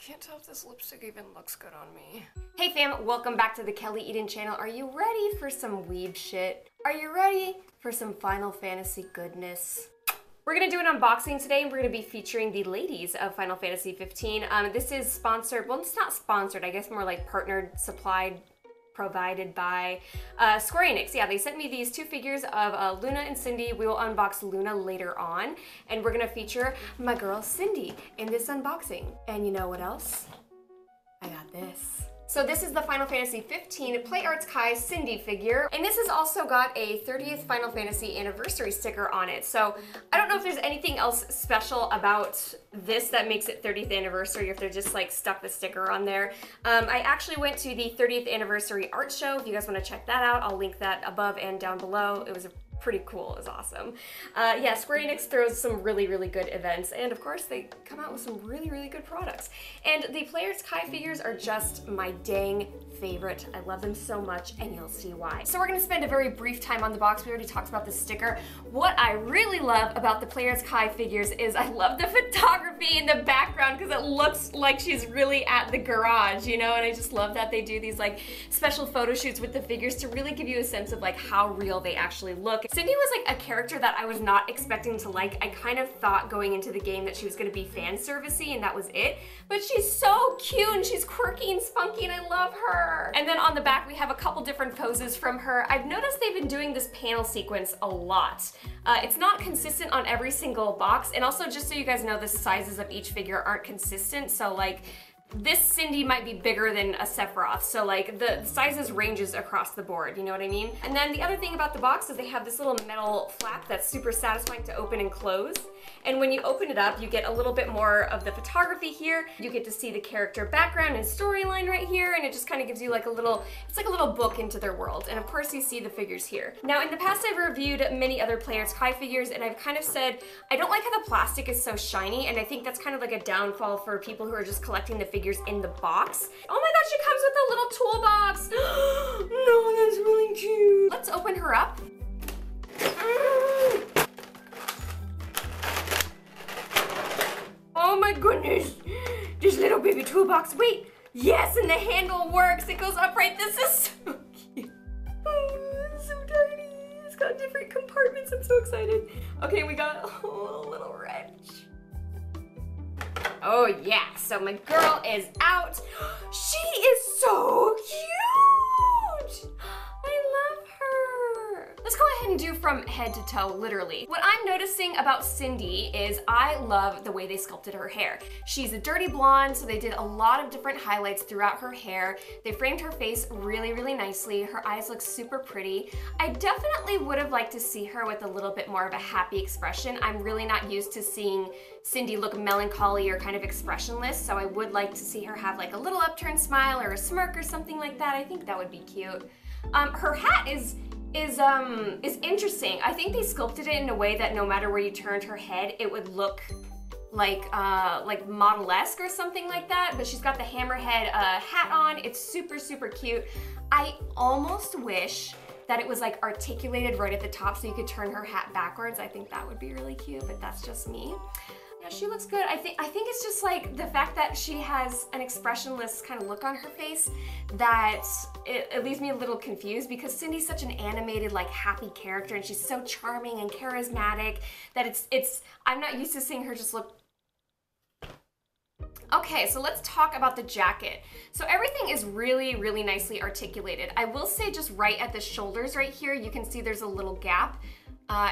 Can't tell if this lipstick even looks good on me. Hey fam, welcome back to the Kelly Eden channel. Are you ready for some weeb shit? Are you ready for some Final Fantasy goodness? We're gonna do an unboxing today and we're gonna be featuring the ladies of Final Fantasy 15. This is sponsored, well it's not sponsored, I guess more like partnered, supplied, provided by Square Enix. Yeah, they sent me these two figures of Luna and Cindy. We will unbox Luna later on, and we're gonna feature my girl Cindy in this unboxing. And you know what else? I got this. So this is the Final Fantasy 15 Play Arts Kai Cindy figure, and this has also got a 30th Final Fantasy anniversary sticker on it. So I don't know if there's anything else special about this that makes it 30th anniversary, or if they're just like stuck the sticker on there. I actually went to the 30th anniversary art show. If you guys want to check that out, I'll link that above and down below. It was pretty cool. It was awesome. Yeah, Square Enix throws some really, really good events, and of course they come out with some really, really good products. And the Play Arts Kai figures are just my dang favorite. I love them so much, and you'll see why. So we're gonna spend a very brief time on the box. We already talked about the sticker. What I really love about the Play Arts Kai figures is I love the photography in the background because it looks like she's really at the garage, you know, and I just love that they do these like special photo shoots with the figures to really give you a sense of like how real they actually look. Cindy was like a character that I was not expecting to like. I kind of thought going into the game that she was gonna be fan servicey and that was it, but she's so cute and she's quirky and spunky and I love her. And then on the back we have a couple different poses from her. I've noticed they've been doing this panel sequence a lot. It's not consistent on every single box, and also just so you guys know, the sizes of each figure aren't consistent, so like this Cindy might be bigger than a Sephiroth, so like the sizes ranges across the board, you know what I mean? And then the other thing about the box is they have this little metal flap that's super satisfying to open and close. And when you open it up, you get a little bit more of the photography here. You get to see the character background and storyline right here, and it just kind of gives you like a little, it's like a little book into their world. And of course you see the figures here. Now in the past I've reviewed many other Play Arts Kai figures, and I've kind of said, I don't like how the plastic is so shiny, and I think that's kind of like a downfall for people who are just collecting the figures in the box. Oh my god, she comes with a little toolbox. No, that's really cute. Let's open her up. Oh my goodness, this little baby toolbox. Wait, yes, and the handle works. It goes upright. This is so cute. Oh, it's so tiny. It's got different compartments. I'm so excited. Okay, we got a little wrench. Oh yeah, so my girl is out. She is so cute. I love her. Let's go ahead and do from head to toe, literally. What I'm noticing about Cindy is I love the way they sculpted her hair. She's a dirty blonde, so they did a lot of different highlights throughout her hair. They framed her face really, really nicely. Her eyes look super pretty. I definitely would have liked to see her with a little bit more of a happy expression. I'm really not used to seeing Cindy look melancholy or kind of expressionless, so I would like to see her have like a little upturned smile or a smirk or something like that. I think that would be cute. Her hat is interesting. I think they sculpted it in a way that no matter where you turned her head, it would look like model-esque or something like that, but she's got the hammerhead hat on. It's super, super cute. I almost wish that it was like articulated right at the top so you could turn her hat backwards. I think that would be really cute, but that's just me. Yeah, she looks good. I think it's just like the fact that she has an expressionless kind of look on her face that it leaves me a little confused, because Cindy's such an animated, like happy character, and she's so charming and charismatic that I'm not used to seeing her just look. Okay, so let's talk about the jacket. So everything is really, really nicely articulated. I will say just right at the shoulders right here, you can see there's a little gap.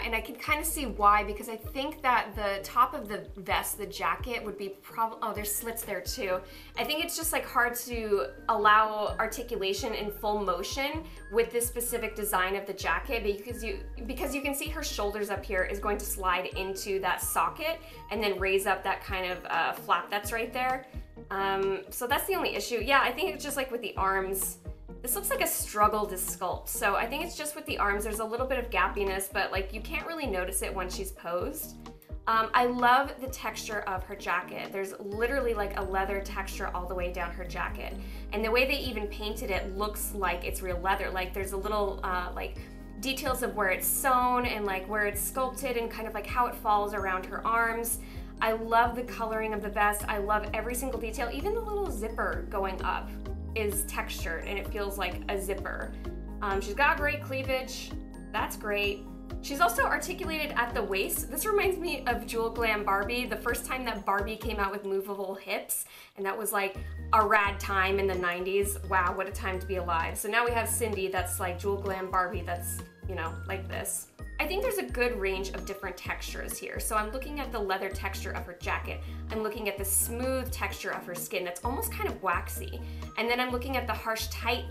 And I can kind of see why, because I think that the top of the vest, the jacket, would be probably, oh, there's slits there too. I think it's just like hard to allow articulation in full motion with this specific design of the jacket, because you can see her shoulders up here is going to slide into that socket and then raise up that kind of flap that's right there. So that's the only issue. Yeah, I think it's just like with the arms. This looks like a struggle to sculpt, so I think it's just with the arms. There's a little bit of gappiness, but like you can't really notice it when she's posed. I love the texture of her jacket. There's literally like a leather texture all the way down her jacket. And the way they even painted it looks like it's real leather. Like there's a little like details of where it's sewn and like where it's sculpted and kind of like how it falls around her arms. I love the coloring of the vest. I love every single detail. Even the little zipper going up is textured and it feels like a zipper. She's got great cleavage. That's great. She's also articulated at the waist. This reminds me of Jewel Glam Barbie, the first time that Barbie came out with movable hips, and that was like a rad time in the 90s. Wow, what a time to be alive. So now we have Cindy that's like Jewel Glam Barbie that's, you know, like this. I think there's a good range of different textures here. So I'm looking at the leather texture of her jacket. I'm looking at the smooth texture of her skin that's almost kind of waxy. And then I'm looking at the harsh, tight,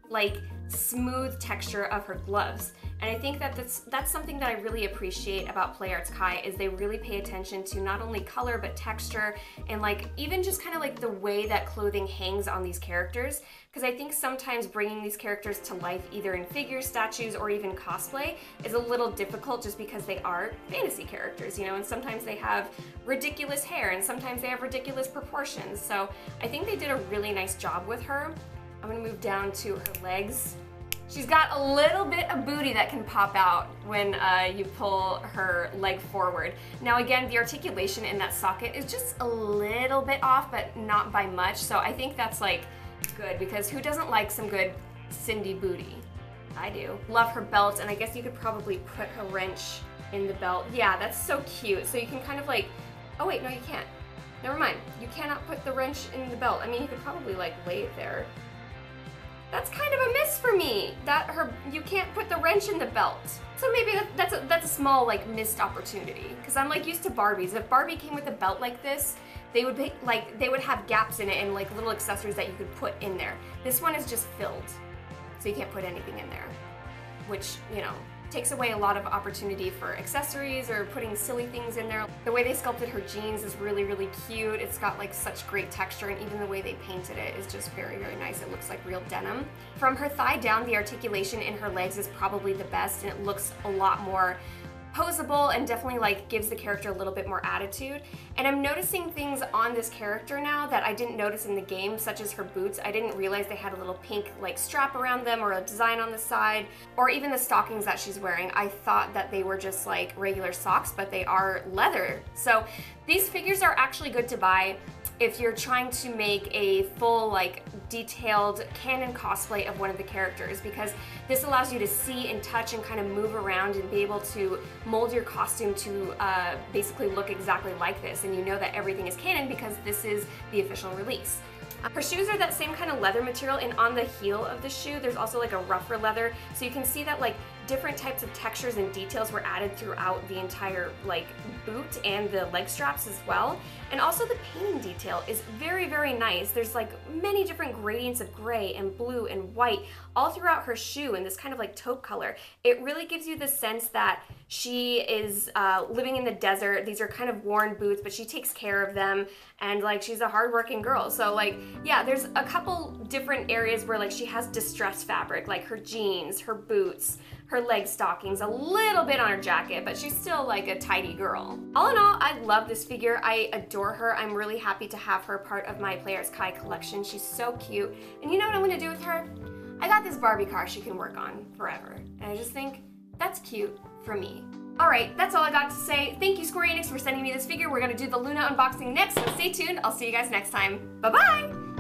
like smooth texture of her gloves. And I think that that's something that I really appreciate about Play Arts Kai is they really pay attention to not only color but texture and like even just kind of like the way that clothing hangs on these characters. Because I think sometimes bringing these characters to life either in figures, statues, or even cosplay is a little difficult just because they are fantasy characters, you know, and sometimes they have ridiculous hair and sometimes they have ridiculous proportions. So I think they did a really nice job with her. I'm gonna move down to her legs. She's got a little bit of booty that can pop out when you pull her leg forward. Now again, the articulation in that socket is just a little bit off, but not by much. So I think that's like good because who doesn't like some good Cindy booty? I do. Love her belt, and I guess you could probably put her wrench in the belt. Yeah, that's so cute. So you can kind of like, oh wait, no you can't. Never mind. You cannot put the wrench in the belt. I mean, you could probably like lay it there. That's kind of a miss for me, that you can't put the wrench in the belt. So maybe that's a small like missed opportunity, because I'm like used to Barbies. If Barbie came with a belt like this, they would have gaps in it and like little accessories that you could put in there. This one is just filled, so you can't put anything in there, which, you know, takes away a lot of opportunity for accessories or putting silly things in there. The way they sculpted her jeans is really, really cute. It's got like such great texture, and even the way they painted it is just very, very nice. It looks like real denim. From her thigh down, the articulation in her legs is probably the best, and it looks a lot more posable and definitely like gives the character a little bit more attitude. And I'm noticing things on this character now that I didn't notice in the game, such as her boots. I didn't realize they had a little pink like strap around them or a design on the side, or even the stockings that she's wearing. I thought that they were just like regular socks, but they are leather. So these figures are actually good to buy if you're trying to make a full like detailed canon cosplay of one of the characters, because this allows you to see and touch and kind of move around and be able to mold your costume to basically look exactly like this, and you know that everything is canon because this is the official release. Her shoes are that same kind of leather material, and on the heel of the shoe there's also like a rougher leather, so you can see that like different types of textures and details were added throughout the entire like boot and the leg straps as well. And also the painting detail is very, very nice. There's like many different gradients of gray and blue and white all throughout her shoe in this kind of like taupe color. It really gives you the sense that she is living in the desert. These are kind of worn boots, but she takes care of them, and like she's a hardworking girl. So like, yeah, there's a couple different areas where like she has distressed fabric, like her jeans, her boots, her leg stockings, a little bit on her jacket, but she's still like a tidy girl. All in all, I love this figure. I adore her. I'm really happy to have her part of my Play Arts Kai collection. She's so cute. And you know what I'm gonna do with her? I got this Barbie car she can work on forever. And I just think that's cute for me. All right, that's all I got to say. Thank you, Square Enix, for sending me this figure. We're gonna do the Luna unboxing next, so stay tuned. I'll see you guys next time. Bye-bye!